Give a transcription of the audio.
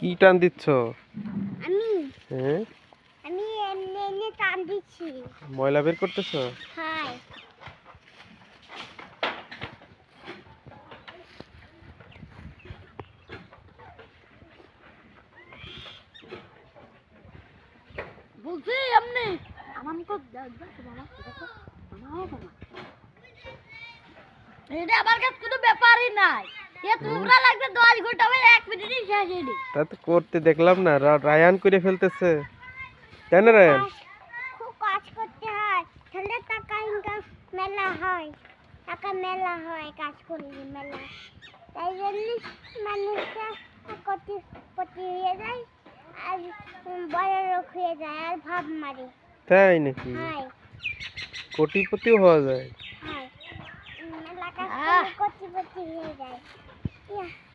কি টান দিচ্ছ? আমি হ্যাঁ, আমি এমনি এমনি টান দিচ্ছি। ময়লা বের করতেছ? হাই বলছি এমনি আমার তো এটা আমার কাছে কোনো ব্যাপারই নাই। এ তোমরা লাগবে 10 ঘন্টা আমি 1 মিনিটই শেষ হয়নি। তা তো করতে দেখলাম না, রায়ান করে ফেলতেছে। কেন রায়ান? খুব কাজ করতে হয়, তাহলে টাকা ইনকাম মেলা হয়, টাকা মেলা হয় কাজ করলে মেলা। তাই জন্য মানুষটা কোটিপতি হয়ে যায় আর বড় লোক হয়ে যায় আর ভাব মারে। তাই নাকি? হাই কোটিপতিও হওয়া যায়? হাই মেলা কাজ করলে কোটিপতি হয়ে যায়। ইয়া